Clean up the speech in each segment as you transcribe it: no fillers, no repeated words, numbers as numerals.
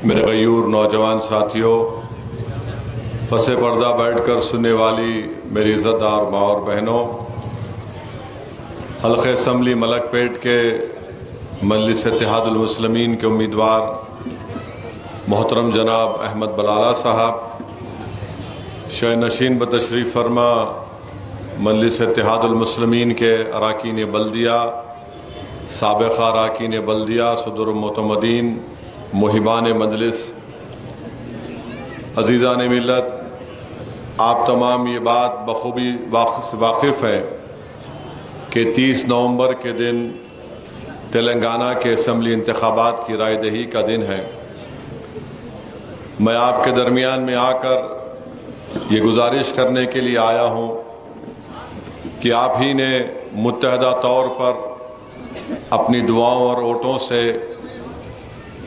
میرے غیور نوجوان ساتھیوں، پس پردہ بیٹھ کر سننے والی میری عزت دار ماں اور بہنوں، حلقہ اسمبلی ملک پیٹ کے مجلس اتحاد المسلمین کے امیدوار محترم جناب احمد بلالہ صاحب، شہ نشین بتشریف فرما مجلس اتحاد المسلمین کے اراکین بلدیہ، سابقہ اراکین بلدیہ، صدر المعتمدین، محبان مجلس، عزیزان ملت، آپ تمام یہ بات بخوبی واقف ہے کہ 30 نومبر کے دن تلنگانہ کے اسمبلی انتخابات کی رائے دہی کا دن ہے۔ میں آپ کے درمیان میں آ کر یہ گزارش کرنے کے لیے آیا ہوں کہ آپ ہی نے متحدہ طور پر اپنی دعاؤں اور ووٹوں سے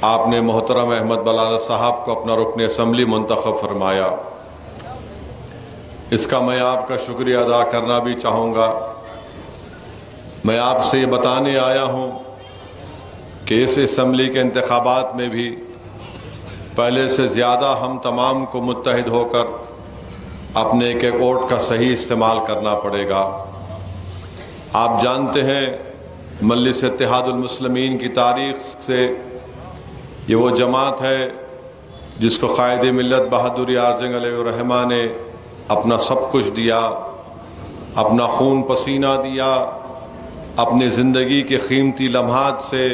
آپ نے محترم احمد بلالہ صاحب کو اپنا رکن اسمبلی منتخب فرمایا۔ اس کا میں آپ کا شکریہ ادا کرنا بھی چاہوں گا۔ میں آپ سے یہ بتانے آیا ہوں کہ اس اسمبلی کے انتخابات میں بھی پہلے سے زیادہ ہم تمام کو متحد ہو کر اپنے ایک ایک ووٹ کا صحیح استعمال کرنا پڑے گا۔ آپ جانتے ہیں مجلس اتحاد المسلمین کی تاریخ سے یہ وہ جماعت ہے جس کو قائد ملت بہادر یار جنگ علیہ الرحمہ نے اپنا سب کچھ دیا، اپنا خون پسینہ دیا، اپنی زندگی کے قیمتی لمحات سے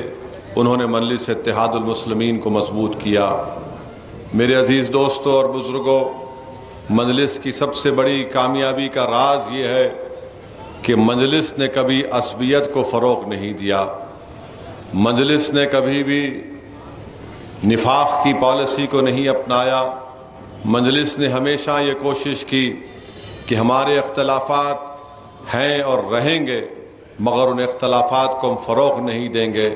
انہوں نے مجلس اتحاد المسلمین کو مضبوط کیا۔ میرے عزیز دوستوں اور بزرگوں، مجلس کی سب سے بڑی کامیابی کا راز یہ ہے کہ مجلس نے کبھی عصبیت کو فروغ نہیں دیا، مجلس نے کبھی بھی نفاق کی پالیسی کو نہیں اپنایا۔ مجلس نے ہمیشہ یہ کوشش کی کہ ہمارے اختلافات ہیں اور رہیں گے، مگر ان اختلافات کو ہم فروغ نہیں دیں گے،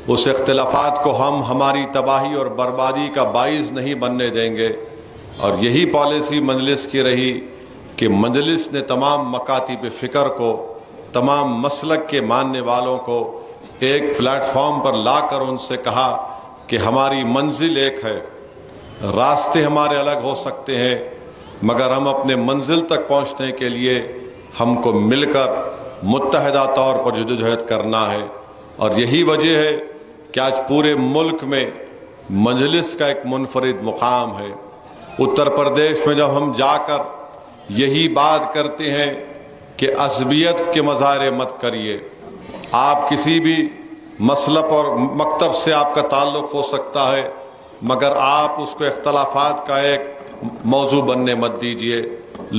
اس اختلافات کو ہم ہماری تباہی اور بربادی کا باعث نہیں بننے دیں گے۔ اور یہی پالیسی مجلس کی رہی کہ مجلس نے تمام مکاتب فکر کو، تمام مسلک کے ماننے والوں کو ایک پلیٹ فارم پر لا کر ان سے کہا کہ ہماری منزل ایک ہے، راستے ہمارے الگ ہو سکتے ہیں، مگر ہم اپنے منزل تک پہنچنے کے لیے ہم کو مل کر متحدہ طور پر جدوجہد کرنا ہے۔ اور یہی وجہ ہے کہ آج پورے ملک میں مجلس کا ایک منفرد مقام ہے۔ اتر پردیش میں جب ہم جا کر یہی بات کرتے ہیں کہ عصبیت کے مظاہرے مت کریے، آپ کسی بھی مسلک اور مکتب سے آپ کا تعلق ہو سکتا ہے، مگر آپ اس کو اختلافات کا ایک موضوع بننے مت دیجئے۔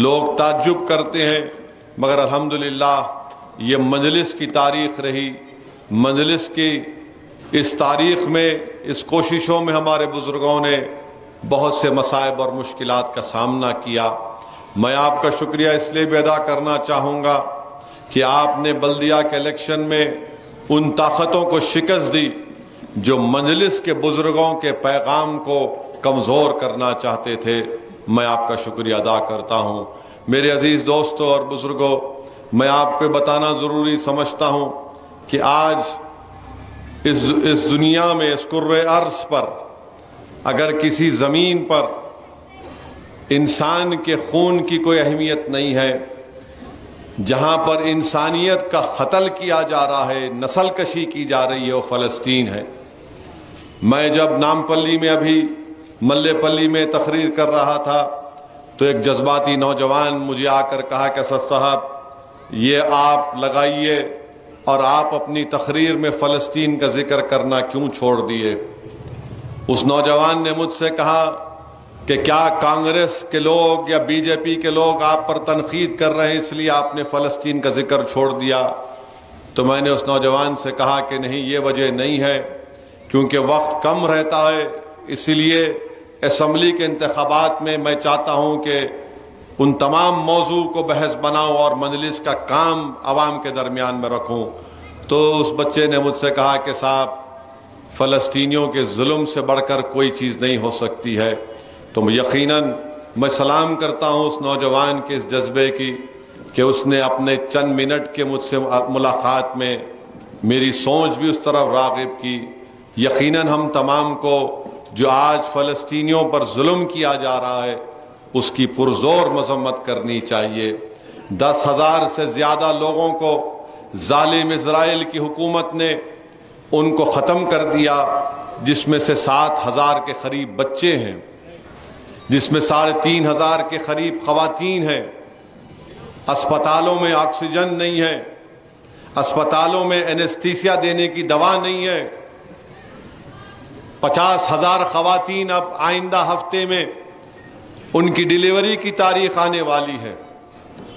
لوگ تعجب کرتے ہیں، مگر الحمدللہ یہ مجلس کی تاریخ رہی۔ مجلس کی اس تاریخ میں، اس کوششوں میں ہمارے بزرگوں نے بہت سے مصائب اور مشکلات کا سامنا کیا۔ میں آپ کا شکریہ اس لیے بھی ادا کرنا چاہوں گا کہ آپ نے بلدیہ کے الیکشن میں ان طاقتوں کو شکست دی جو مجلس کے بزرگوں کے پیغام کو کمزور کرنا چاہتے تھے۔ میں آپ کا شکریہ ادا کرتا ہوں۔ میرے عزیز دوستوں اور بزرگوں، میں آپ کو بتانا ضروری سمجھتا ہوں کہ آج اس دنیا میں، اس کرۂ ارض پر، اگر کسی زمین پر انسان کے خون کی کوئی اہمیت نہیں ہے، جہاں پر انسانیت کا قتل کیا جا رہا ہے، نسل کشی کی جا رہی ہے، وہ فلسطین ہے۔ میں جب نامپلی میں، ابھی ملے پلی میں تقریر کر رہا تھا تو ایک جذباتی نوجوان مجھے آ کر کہا کہ اسد صاحب یہ آپ لگائیے، اور آپ اپنی تقریر میں فلسطین کا ذکر کرنا کیوں چھوڑ دیے؟ اس نوجوان نے مجھ سے کہا کہ کیا کانگریس کے لوگ یا بی جے پی کے لوگ آپ پر تنقید کر رہے ہیں اس لیے آپ نے فلسطین کا ذکر چھوڑ دیا؟ تو میں نے اس نوجوان سے کہا کہ نہیں، یہ وجہ نہیں ہے، کیونکہ وقت کم رہتا ہے، اسی لیے اسمبلی کے انتخابات میں میں چاہتا ہوں کہ ان تمام موضوع کو بحث بناؤں اور مجلس کا کام عوام کے درمیان میں رکھوں۔ تو اس بچے نے مجھ سے کہا کہ صاحب، فلسطینیوں کے ظلم سے بڑھ کر کوئی چیز نہیں ہو سکتی ہے۔ تو یقیناً میں سلام کرتا ہوں اس نوجوان کے اس جذبے کی کہ اس نے اپنے چند منٹ کے مجھ سے ملاقات میں میری سوچ بھی اس طرف راغب کی۔ یقیناً ہم تمام کو جو آج فلسطینیوں پر ظلم کیا جا رہا ہے اس کی پرزور مذمت کرنی چاہیے۔ 10,000 سے زیادہ لوگوں کو ظالم اسرائیل کی حکومت نے ان کو ختم کر دیا، جس میں سے 7,000 کے قریب بچے ہیں، جس میں 3,500 کے قریب خواتین ہیں۔ اسپتالوں میں آکسیجن نہیں ہے، اسپتالوں میں اینستھیسیا دینے کی دوا نہیں ہے۔ 50,000 خواتین اب آئندہ ہفتے میں ان کی ڈیلیوری کی تاریخ آنے والی ہے۔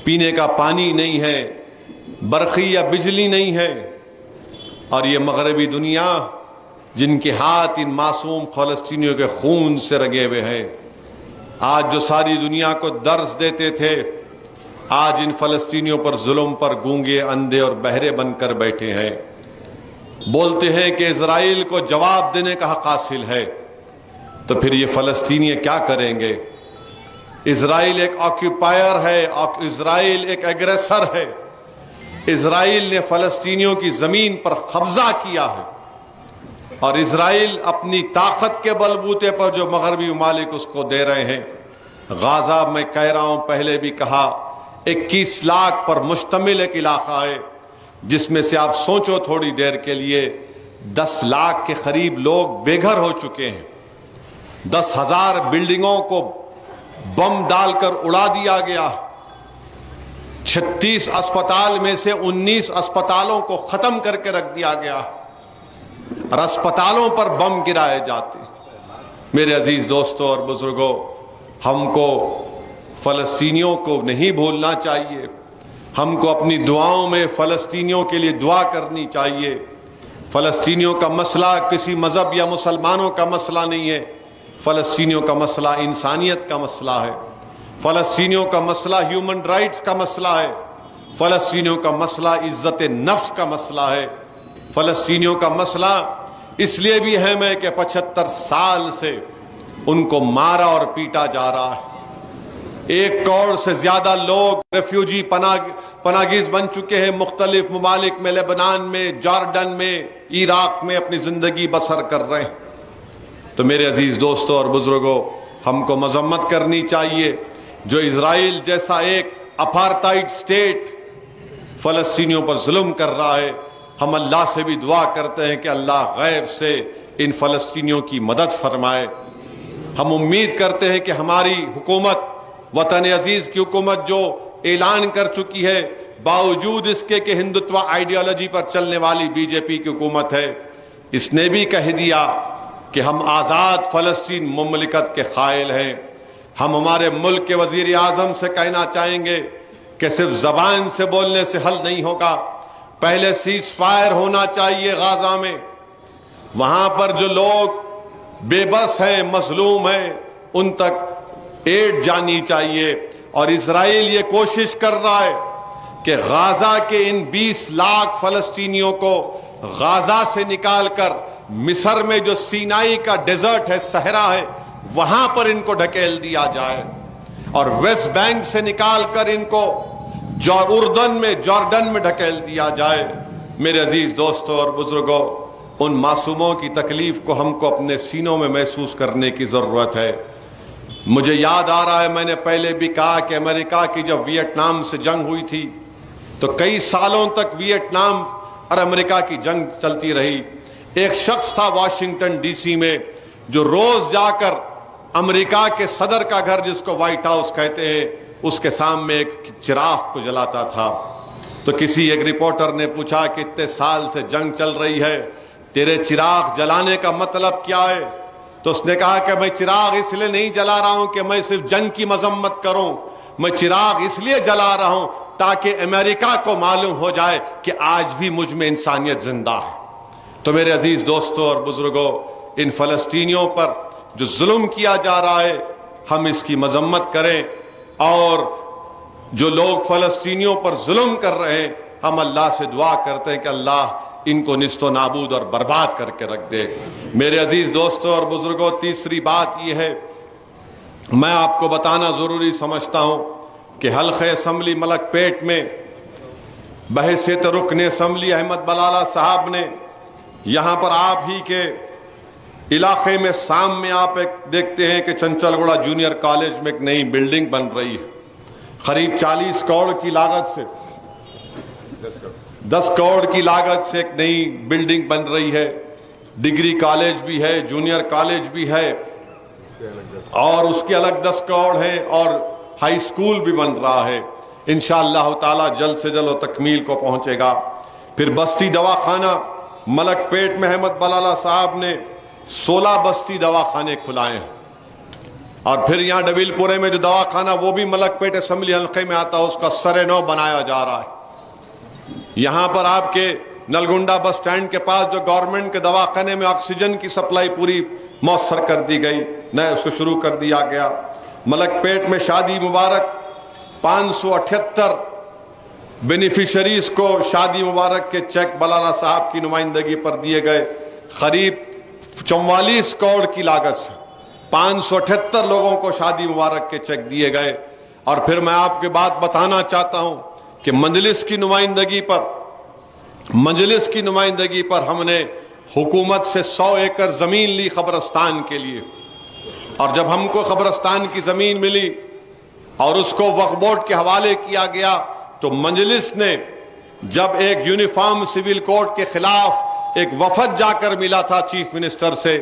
پینے کا پانی نہیں ہے، برقی یا بجلی نہیں ہے، اور یہ مغربی دنیا جن کے ہاتھ ان معصوم فلسطینیوں کے خون سے رنگے ہوئے ہیں، آج جو ساری دنیا کو درس دیتے تھے، آج ان فلسطینیوں پر ظلم پر گونگے، اندھے اور بہرے بن کر بیٹھے ہیں۔ بولتے ہیں کہ اسرائیل کو جواب دینے کا حق حاصل ہے، تو پھر یہ فلسطینی کیا کریں گے؟ اسرائیل ایک آکیوپائر ہے، اسرائیل ایک ایگریسر ہے۔ اسرائیل نے فلسطینیوں کی زمین پر قبضہ کیا ہے، اور اسرائیل اپنی طاقت کے بلبوتے پر جو مغربی ممالک اس کو دے رہے ہیں۔ غازہ میں کہہ رہا ہوں، پہلے بھی کہا، 21 لاکھ پر مشتمل ایک علاقہ ہے، جس میں سے آپ سوچو تھوڑی دیر کے لیے 10 لاکھ کے قریب لوگ بے گھر ہو چکے ہیں۔ 10,000 بلڈنگوں کو بم ڈال کر اڑا دیا گیا۔ 36 اسپتال میں سے 19 اسپتالوں کو ختم کر کے رکھ دیا گیا، اور اسپتالوں پر بم گرائے جاتے۔ میرے عزیز دوستوں اور بزرگوں، ہم کو فلسطینیوں کو نہیں بھولنا چاہیے۔ ہم کو اپنی دعاؤں میں فلسطینیوں کے لیے دعا کرنی چاہیے۔ فلسطینیوں کا مسئلہ کسی مذہب یا مسلمانوں کا مسئلہ نہیں ہے، فلسطینیوں کا مسئلہ انسانیت کا مسئلہ ہے۔ فلسطینیوں کا مسئلہ ہیومن رائٹس کا مسئلہ ہے۔ فلسطینیوں کا مسئلہ عزت نفس کا مسئلہ ہے۔ فلسطینیوں کا مسئلہ اس لیے بھی اہم ہے کہ 75 سال سے ان کو مارا اور پیٹا جا رہا ہے۔ 1 کروڑ سے زیادہ لوگ ریفیوجی پناہگیر بن چکے ہیں، مختلف ممالک میں، لبنان میں، جارڈن میں، عراق میں اپنی زندگی بسر کر رہے ہیں۔ تو میرے عزیز دوستوں اور بزرگوں، ہم کو مذمت کرنی چاہیے جو اسرائیل جیسا ایک اپارتائڈ سٹیٹ فلسطینیوں پر ظلم کر رہا ہے۔ ہم اللہ سے بھی دعا کرتے ہیں کہ اللہ غیب سے ان فلسطینیوں کی مدد فرمائے۔ ہم امید کرتے ہیں کہ ہماری حکومت، وطن عزیز کی حکومت جو اعلان کر چکی ہے، باوجود اس کے کہ ہندوتوا آئیڈیالوجی پر چلنے والی بی جے پی کی حکومت ہے، اس نے بھی کہہ دیا کہ ہم آزاد فلسطین مملکت کے قائل ہیں۔ ہم ہمارے ملک کے وزیر اعظم سے کہنا چاہیں گے کہ صرف زبان سے بولنے سے حل نہیں ہوگا، پہلے سیز فائر ہونا چاہیے غازہ میں۔ وہاں پر جو لوگ بے بس ہیں، مظلوم ہیں، ان تک ایڈ جانی چاہیے۔ اور اسرائیل یہ کوشش کر رہا ہے کہ غازہ کے ان 20 لاکھ فلسطینیوں کو غازہ سے نکال کر مصر میں جو سینائی کا ڈیزرٹ ہے، صحرا ہے، وہاں پر ان کو ڈھکیل دیا جائے، اور ویسٹ بینک سے نکال کر ان کو جارڈن میں ڈھکیل دیا جائے۔ میرے عزیز دوستوں اور بزرگوں، ان معصوموں کی تکلیف کو ہم کو اپنے سینوں میں محسوس کرنے کی ضرورت ہے۔ مجھے یاد آ رہا ہے، میں نے پہلے بھی کہا کہ امریکہ کی جب ویتنام سے جنگ ہوئی تھی تو کئی سالوں تک ویتنام اور امریکہ کی جنگ چلتی رہی۔ ایک شخص تھا واشنگٹن ڈی سی میں جو روز جا کر امریکہ کے صدر کا گھر، جس کو وائٹ ہاؤس کہتے ہیں، اس کے سامنے ایک چراغ کو جلاتا تھا۔ تو کسی ایک رپورٹر نے پوچھا کہ اتنے سال سے جنگ چل رہی ہے، تیرے چراغ جلانے کا مطلب کیا ہے؟ تو اس نے کہا کہ میں چراغ اس لیے نہیں جلا رہا ہوں کہ میں صرف جنگ کی مذمت کروں، میں چراغ اس لیے جلا رہا ہوں تاکہ امریکہ کو معلوم ہو جائے کہ آج بھی مجھ میں انسانیت زندہ ہے۔ تو میرے عزیز دوستوں اور بزرگوں، ان فلسطینیوں پر جو ظلم کیا جا رہا ہے، ہم اس کی مذمت کریں، اور جو لوگ فلسطینیوں پر ظلم کر رہے ہیں، ہم اللہ سے دعا کرتے ہیں کہ اللہ ان کو نیست و نابود اور برباد کر کے رکھ دے۔ میرے عزیز دوستوں اور بزرگوں، تیسری بات یہ ہے، میں آپ کو بتانا ضروری سمجھتا ہوں کہ حلقہ اسمبلی ملک پیٹ میں بحیثیت رکن اسمبلی احمد بلالہ صاحب نے یہاں پر آپ ہی کے علاقے میں سام میں آپ ایک دیکھتے ہیں کہ چنچل گوڑا جونیئر کالج میں ایک نئی بلڈنگ بن رہی ہے، قریب 40 کروڑ کی لاگت سے 10 کروڑ کی لاگت سے ایک نئی بلڈنگ بن رہی ہے. ڈگری کالج بھی ہے، جونیئر کالج بھی ہے، اور اس کے الگ 10 کروڑ ہیں، اور ہائی اسکول بھی بن رہا ہے. انشاءاللہ تعالی جلد سے جلد تکمیل کو پہنچے گا. پھر بستی دواخانہ ملک پیٹ میں احمد بلالہ صاحب نے 16 بستی دواخانے کھلائے ہیں. اور پھر یہاں ڈبیل پورے میں جو دواخانہ وہ بھی ملک پیٹ اسمبلی حلقے میں آتا ہے، اس کا سر نو بنایا جا رہا ہے. یہاں پر آپ کے نلگنڈا بس سٹینڈ کے پاس جو گورنمنٹ کے دواخانے میں آکسیجن کی سپلائی پوری مؤثر کر دی گئی، نئے اس کو شروع کر دیا گیا. ملک پیٹ میں شادی مبارک 578 بینیفیشریز کو شادی مبارک کے چیک بلالہ صاحب کی نمائندگی پر دیے گئے. قریب 44 کروڑ کی لاگت سے 578 لوگوں کو شادی مبارک کے چیک دیے گئے. اور پھر میں آپ کے بات بتانا چاہتا ہوں کہ مجلس کی نمائندگی پر ہم نے حکومت سے 100 ایکڑ زمین لی قبرستان کے لیے. اور جب ہم کو قبرستان کی زمین ملی اور اس کو وقف بورڈ کے حوالے کیا گیا، تو مجلس نے جب ایک یونیفارم سول کوڈ کے خلاف ایک وفد جا کر ملا تھا چیف منسٹر سے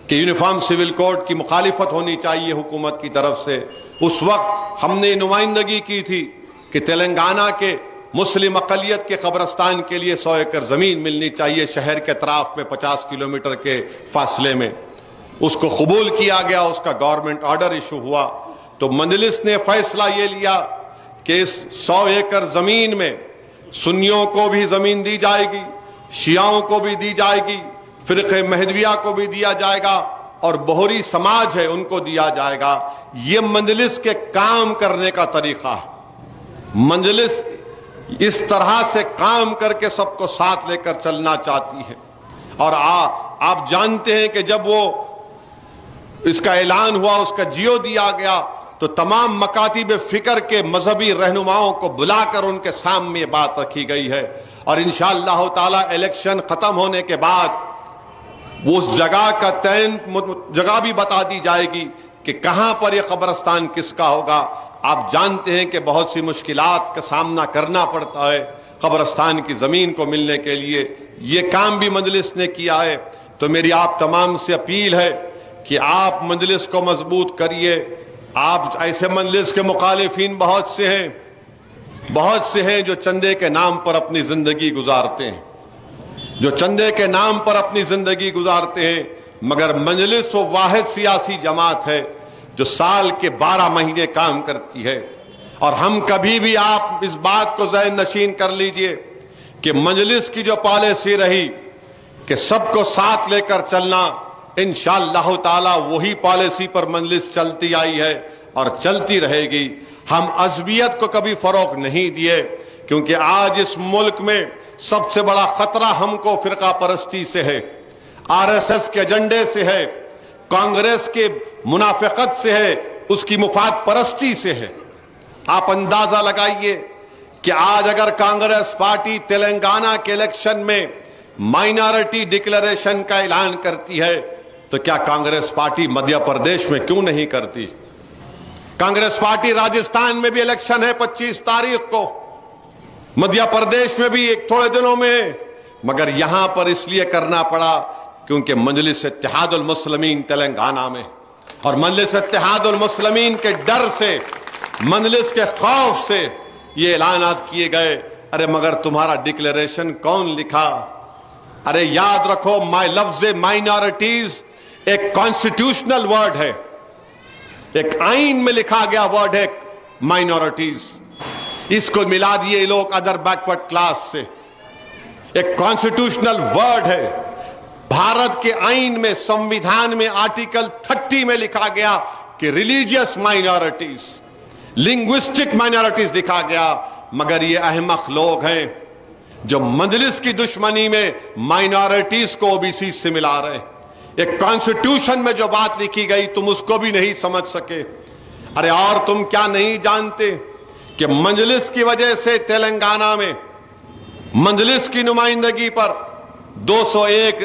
کہ یونیفارم سول کوڈ کی مخالفت ہونی چاہیے حکومت کی طرف سے، اس وقت ہم نے نمائندگی کی تھی کہ تلنگانہ کے مسلم اقلیت کے قبرستان کے لیے 100 ایکڑ زمین ملنی چاہیے شہر کے اطراف میں 50 کلومیٹر کے فاصلے میں. اس کو قبول کیا گیا، اس کا گورنمنٹ آرڈر ایشو ہوا. تو مجلس نے فیصلہ یہ لیا کہ اس 100 ایکڑ زمین میں سنیوں کو بھی زمین دی جائے گی، شیعوں کو بھی دی جائے گی، فرقہ مہدویہ کو بھی دیا جائے گا، اور بہری سماج ہے ان کو دیا جائے گا. یہ مجلس کے کام کرنے کا طریقہ ہے. مجلس اس طرح سے کام کر کے سب کو ساتھ لے کر چلنا چاہتی ہے. اور آپ جانتے ہیں کہ جب وہ اس کا اعلان ہوا، اس کا جیو دیا گیا، تو تمام مکاتب فکر کے مذہبی رہنماؤں کو بلا کر ان کے سامنے یہ بات رکھی گئی ہے. اور انشاءاللہ تعالی الیکشن ختم ہونے کے بعد اس جگہ کا جگہ بھی بتا دی جائے گی کہ کہاں پر یہ قبرستان کس کا ہوگا. آپ جانتے ہیں کہ بہت سی مشکلات کا سامنا کرنا پڑتا ہے قبرستان کی زمین کو ملنے کے لیے. یہ کام بھی مجلس نے کیا ہے. تو میری آپ تمام سے اپیل ہے کہ آپ مجلس کو مضبوط کریے. آپ ایسے مجلس کے مخالفین بہت سے ہیں جو چندے کے نام پر اپنی زندگی گزارتے ہیں، مگر مجلس وہ واحد سیاسی جماعت ہے جو سال کے 12 مہینے کام کرتی ہے. اور ہم کبھی بھی، آپ اس بات کو ذہن نشین کر لیجئے کہ مجلس کی جو پالیسی رہی کہ سب کو ساتھ لے کر چلنا، انشاءاللہ تعالی وہی پالیسی پر مجلس چلتی آئی ہے اور چلتی رہے گی. ہم عصبیت کو کبھی فروغ نہیں دیے، کیونکہ آج اس ملک میں سب سے بڑا خطرہ ہم کو فرقہ پرستی سے ہے، RSS کے ایجنڈے سے ہے، کانگریس کے منافقت سے ہے، اس کی مفاد پرستی سے ہے. آپ اندازہ لگائیے کہ آج اگر کانگریس پارٹی تلنگانہ کے الیکشن میں مائنارٹی ڈکلیریشن کا اعلان کرتی ہے تو کیا کانگریس پارٹی مدھیہ پردیش میں کیوں نہیں کرتی؟ کانگریس پارٹی راجستھان میں بھی الیکشن ہے 25 تاریخ کو، مدھیہ پردیش میں بھی ایک تھوڑے دنوں میں ہے، مگر یہاں پر اس لیے کرنا پڑا کیونکہ مجلس اتحاد المسلمین تلنگانہ میں، اور مجلس اتحاد المسلمین کے ڈر سے، مجلس کے خوف سے یہ اعلانات کیے گئے. ارے مگر تمہارا ڈکلیریشن کون لکھا؟ ارے یاد رکھو، لفظ مائنارٹیز ایک کانسٹیٹیوشنل ورڈ ہے، ایک آئین میں لکھا گیا ورڈ ہے مائنارٹیز. اس کو ملا دیے لوگ ادر بیکورڈ کلاس سے. ایک کانسٹیٹیوشنل ورڈ ہے. بھارت کے آئین میں، سمویدھان میں آرٹیکل 30 میں لکھا گیا کہ ریلیجیس مائنارٹیز، لنگوسٹک مائنارٹیز لکھا گیا. مگر یہ احمق لوگ ہیں جو مجلس کی دشمنی میں مائنارٹیز کو OBC سے ملا رہے ہیں. ایک کانسٹیٹیوشن میں جو بات لکھی گئی تم اس کو بھی نہیں سمجھ سکے. ارے اور تم کیا نہیں جانتے کہ مجلس کی وجہ سے تلنگانہ میں مجلس کی نمائندگی پر 201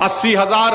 80,000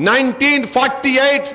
1948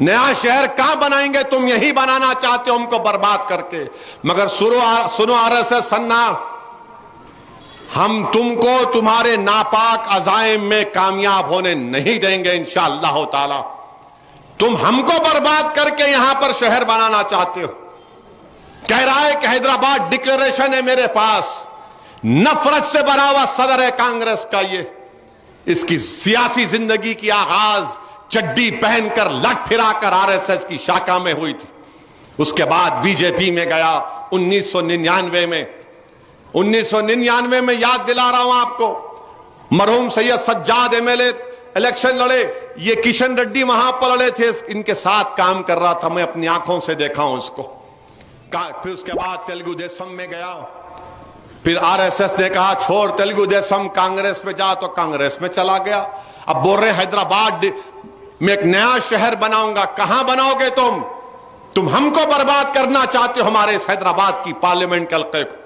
نیا شہر کہاں بنائیں گے؟ تم یہی بنانا چاہتے ہو ہم کو برباد کر کے. مگر سنو RSS سننا، ہم تم کو تمہارے ناپاک عزائم میں کامیاب ہونے نہیں دیں گے انشاءاللہ تعالی. تم ہم کو برباد کر کے یہاں پر شہر بنانا چاہتے ہو. کہہ رہا ہے کہ حیدرآباد ڈکلیریشن ہے میرے پاس، نفرت سے بنا ہوا صدر ہے کانگریس کا. یہ اس کی سیاسی زندگی کی آغاز چڈی پہن کر لٹ پھرا کر RSS کی شاخا میں ہوئی تھی. اس کے بعد BJP میں گیا 1999 میں. 1999 میں یاد دلا رہا ہوں آپ کو، مرحوم سید سجاد MLA الیکشن لڑے، یہ کشن ریڈی وہاں پر لڑے تھے، ان کے ساتھ کام کر رہا تھا، میں اپنی آنکھوں سے دیکھا ہوں اس کو. پھر اس کے بعد تیلگو دیسم میں گیا. پھر RSS نے کہا چھوڑ تیلگو دیسم، کانگریس میں جا، تو کانگریس میں چلا گیا. اب بول رہے حیدرآباد میں ایک نیا شہر بناؤں گا. کہاں بناؤ گے تم ہم کو برباد کرنا چاہتے ہو ہمارے اس حیدرآباد کی پارلیمنٹ کے حلقے کو.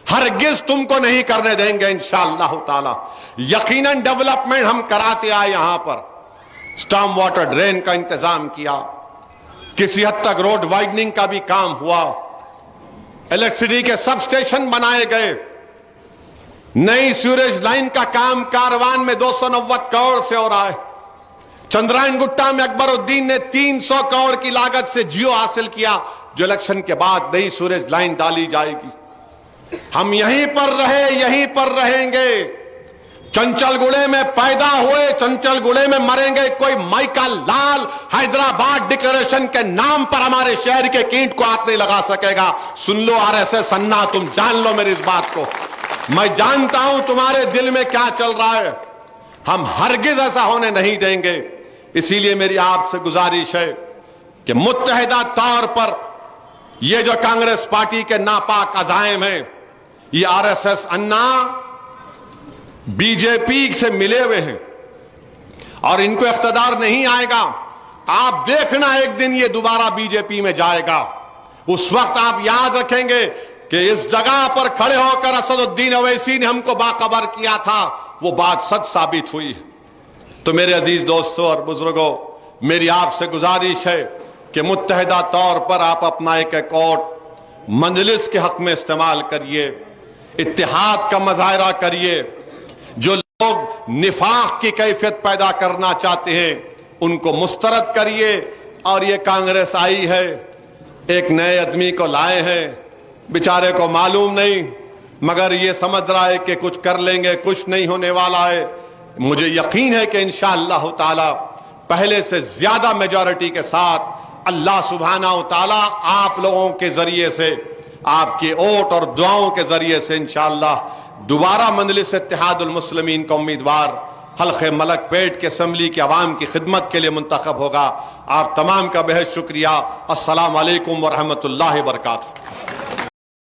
ہرگز تم کو نہیں کرنے دیں گے انشاءاللہ تعالی. یقیناً ڈیولپمنٹ ہم کراتے آئے، یہاں پر سٹارم واٹر ڈرین کا انتظام کیا، کسی حد تک روڈ وائڈننگ کا بھی کام ہوا، الیکٹریسٹی کے سب سٹیشن بنائے گئے، نئی سیوریج لائن کا کام کاروان میں 290 کروڑ سے ہو رہا ہے. چندرائن گٹا میں اکبر الدین نے 300 کروڑ کی لاگت سے جیو حاصل کیا، جو الیکشن کے بعد نئی سیوریج لائن ڈالی جائے گی. ہم یہیں پر رہے، یہیں پر رہیں گے. چنچل گڑے میں پیدا ہوئے، چنچل گڑے میں مریں گے. کوئی مائیکل لال حیدرآباد ڈکلیریشن کے نام پر ہمارے شہر کے کینٹ کو ہاتھ نہیں لگا سکے گا. سن لو RSS انا، تم جان لو میری اس بات کو. میں جانتا ہوں تمہارے دل میں کیا چل رہا ہے. ہم ہرگز ایسا ہونے نہیں دیں گے. اسی لیے میری آپ سے گزارش ہے کہ متحدہ طور پر یہ جو کانگریس پارٹی کے ناپاک عزائم ہیں، یہ RSS انا BJP سے ملے ہوئے ہیں اور ان کو اقتدار نہیں آئے گا. آپ دیکھنا ایک دن یہ دوبارہ BJP میں جائے گا. اس وقت آپ یاد رکھیں گے کہ اس جگہ پر کھڑے ہو کر اسد الدین اویسی نے ہم کو باخبر کیا تھا، وہ بات سچ ثابت ہوئی. تو میرے عزیز دوستوں اور بزرگوں، میری آپ سے گزارش ہے کہ متحدہ طور پر آپ اپنا ایک ووٹ مجلس کے حق میں استعمال کریے، اتحاد کا مظاہرہ کریے. جو لوگ نفاق کی کیفیت پیدا کرنا چاہتے ہیں ان کو مسترد کریے. اور یہ کانگریس آئی ہے، ایک نئے آدمی کو لائے ہیں، بیچارے کو معلوم نہیں، مگر یہ سمجھ رہا ہے کہ کچھ کر لیں گے، کچھ نہیں ہونے والا ہے. مجھے یقین ہے کہ انشاءاللہ تعالی پہلے سے زیادہ میجورٹی کے ساتھ اللہ سبحانہ و تعالی آپ لوگوں کے ذریعے سے، آپ کے ووٹ اور دعاؤں کے ذریعے سے انشاءاللہ دوبارہ مجلس اتحاد المسلمین کا امیدوار حلقہ ملک پیٹ کے اسمبلی کی عوام کی خدمت کے لیے منتخب ہوگا. آپ تمام کا بہت شکریہ. السلام علیکم ورحمۃ اللہ وبرکاتہ.